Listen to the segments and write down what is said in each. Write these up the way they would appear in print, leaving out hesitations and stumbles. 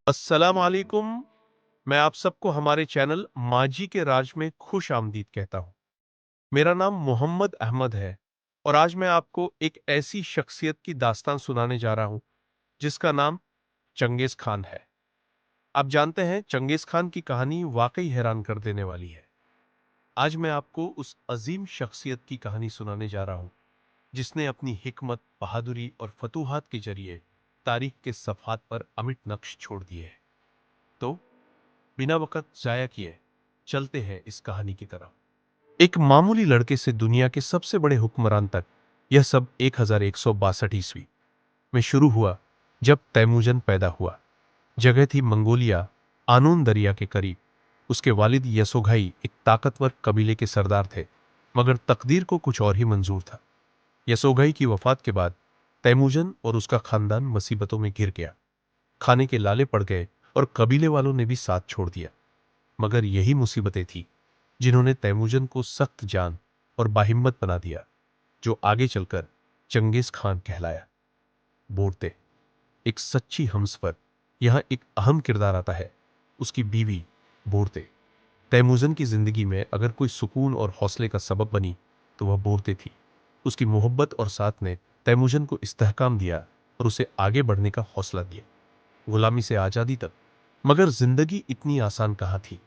अस्सलाम वालेकुम। मैं आप सबको हमारे चैनल माजी के राज में खुश आमदीद कहता हूँ। मेरा नाम मोहम्मद अहमद है और आज मैं आपको एक ऐसी शख्सियत की दास्तान सुनाने जा रहा हूँ जिसका नाम चंगेज खान है। आप जानते हैं चंगेज खान की कहानी वाकई हैरान कर देने वाली है। आज मैं आपको उस अजीम शख्सियत की कहानी सुनाने जा रहा हूँ जिसने अपनी हिकमत, बहादुरी और फतूहात के जरिए तारीख के सफ़हात पर अमिट नक्श छोड़ दिए हैं। तो बिना वक्त जाया किए चलते हैं इस कहानी की तरफ। एक मामूली लड़के से दुनिया के सबसे बड़े हुक्मरान तक, यह सब 1162 ईस्वी में शुरू हुआ जब तैमूजन पैदा हुआ। जगह थी मंगोलिया, आनून दरिया के करीब। उसके वालिद यसोघाई एक ताकतवर कबीले के सरदार थे, मगर तकदीर को कुछ और ही मंजूर था। यसोघाई की वफात के बाद तैमूजन और उसका खानदान मुसीबतों में घिर गया। खाने के लाले पड़ गए और कबीले वालों ने भी साथ छोड़ दिया। मगर यही मुसीबतें थी जिन्होंने तैमूजन को सख्त जान और बाहिम्मत बना दिया, जो आगे चलकर चंगेज खान कहलाया। बोरते, एक सच्ची हमसफर, यहां एक अहम किरदार आता है। उसकी बीवी बोरते तैमूजन की जिंदगी में अगर कोई सुकून और हौसले का सबब बनी तो वह बोरते थी। उसकी मोहब्बत और साथ ने तैमूजन को इस्तेहकाम दिया और उसे आगे बढ़ने का हौसला दिया, गुलामी से आजादी तक। मगर जिंदगी इतनी आसान कहां थी।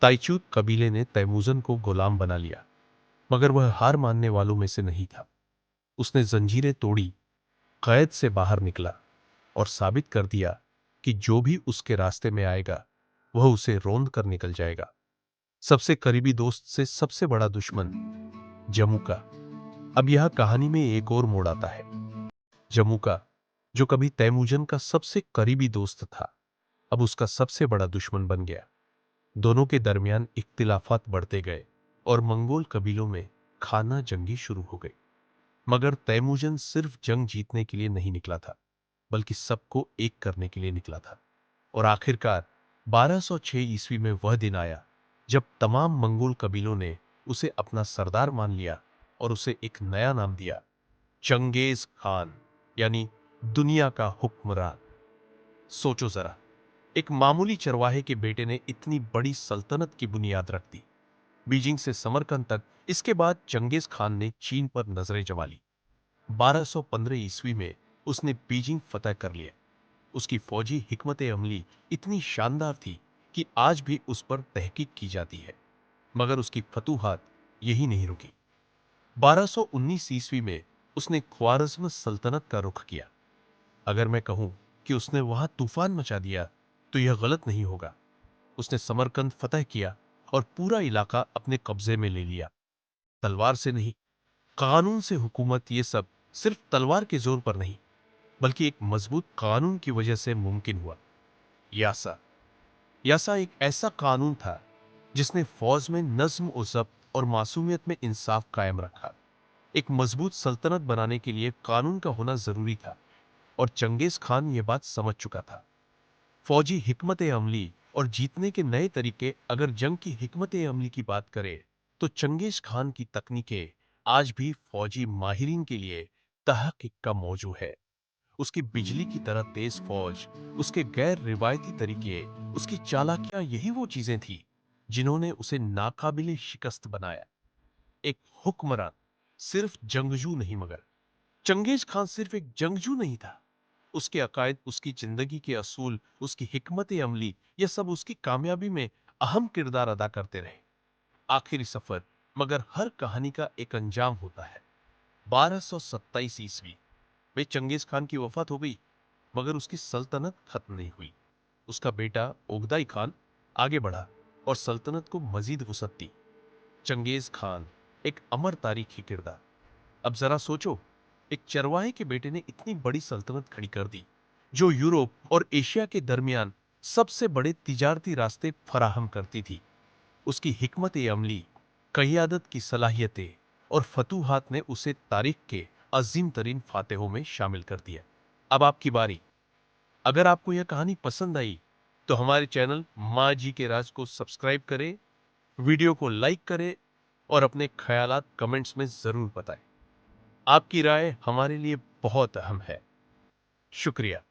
ताइचूत कबीले ने तैमूजन को गुलाम बना लिया, मगर वह हार मानने वालों में से नहीं था। उसने जंजीरें तोड़ी, कैद से बाहर निकला और साबित कर दिया कि जो भी उसके रास्ते में आएगा वह उसे रोंद कर निकल जाएगा। सबसे करीबी दोस्त से सबसे बड़ा दुश्मन, जम्मू का। अब यह कहानी में एक और मोड़ आता है। जम्मू का, जो कभी तैमूजन का सबसे करीबी दोस्त था, अब उसका सबसे बड़ा दुश्मन बन गया। दोनों के दरमियान इख्तिलाफात बढ़ते गए और मंगोल कबीलों में खाना जंगी शुरू हो गई। मगर तैमूजन सिर्फ जंग जीतने के लिए नहीं निकला था, बल्कि सबको एक करने के लिए निकला था। और आखिरकार 1206 ईस्वी में वह दिन आया जब तमाम मंगोल कबीलों ने उसे अपना सरदार मान लिया और उसे एक नया नाम दिया, चंगेज खान, यानी दुनिया का हुक्मरान। सोचो जरा, एक मामूली चरवाहे के बेटे ने इतनी बड़ी सल्तनत की बुनियाद रख दी, बीजिंग से समरकंद तक। इसके बाद चंगेज खान ने चीन पर नजरें जमा ली। 1215 ईस्वी में उसने बीजिंग फतह कर लिया। उसकी फौजी हिकमत अमली इतनी शानदार थी कि आज भी उस पर तहकीक की जाती है। मगर उसकी फतूहात यही नहीं रुकी। 1219 ईस्वी में उसने ख्वारिज़्म सल्तनत का रुख किया। अगर मैं कहूं कि उसने वहां तूफान मचा दिया तो यह गलत नहीं होगा। उसने समरकंद फतह किया और पूरा इलाका अपने कब्जे में ले लिया। तलवार से नहीं, कानून से हुकूमत। ये सब सिर्फ तलवार के जोर पर नहीं, बल्कि एक मजबूत कानून की वजह से मुमकिन हुआ। यासा यासा एक ऐसा कानून था जिसने फौज में नज्म और ज़ब्त और मासूमियत में इंसाफ कायम रखा। एक मजबूत सल्तनत बनाने के लिए कानून का होना जरूरी था, और चंगेज खान यह बात समझ चुका था। फौजी हिकमत अमली और जीतने के नए तरीके। अगर जंग की हिकमत अमली की बात करें तो चंगेज खान की तकनीकें आज भी फौजी माहिरीन के लिए तहक़्क़ुक़ का मौजू है। उसकी बिजली की तरह तेज फौज, उसके गैर रिवायती तरीके, उसकी चालाकियां, यही वो चीजें थी जिन्होंने उसे नाकाबिले शिकस्त बनाया। एक हुक्मरान, सिर्फ जंगजू नहीं। मगर चंगेज खान सिर्फ एक जंगजू नहीं था। उसके अकायद, उसकी जिंदगी के असूल, उसकी हिकमत अमली, यह सब उसकी कामयाबी में अहम किरदार अदा करते रहे। आखिरी सफर, मगर हर कहानी का एक अंजाम होता है। 1227 ईस्वी में चंगेज खान की वफात हो गई, मगर उसकी सल्तनत खत्म नहीं हुई। उसका बेटा ओगदाई खान आगे बढ़ा और सल्तनत को मजीद वुसअत दी। चंगेज खान एक अमर तारीखी किरदार। अब जरा सोचो, एक चरवाहे के बेटे ने इतनी बड़ी सल्तनत खड़ी कर दी, जो यूरोप और एशिया के दरमियान सबसे बड़े तिजारती रास्ते फराहम करती थी। उसकी हिकमत अमली, क़यादत की सलाहियतें और फतूहात ने उसे तारीख के अजीम तरीन फातेहों में शामिल कर दिया। अब आपकी बारी। अगर आपको यह कहानी पसंद आई तो हमारे चैनल माँ जी के राज को सब्सक्राइब करें, वीडियो को लाइक करें और अपने ख्यालात कमेंट्स में जरूर बताएं। आपकी राय हमारे लिए बहुत अहम है। शुक्रिया।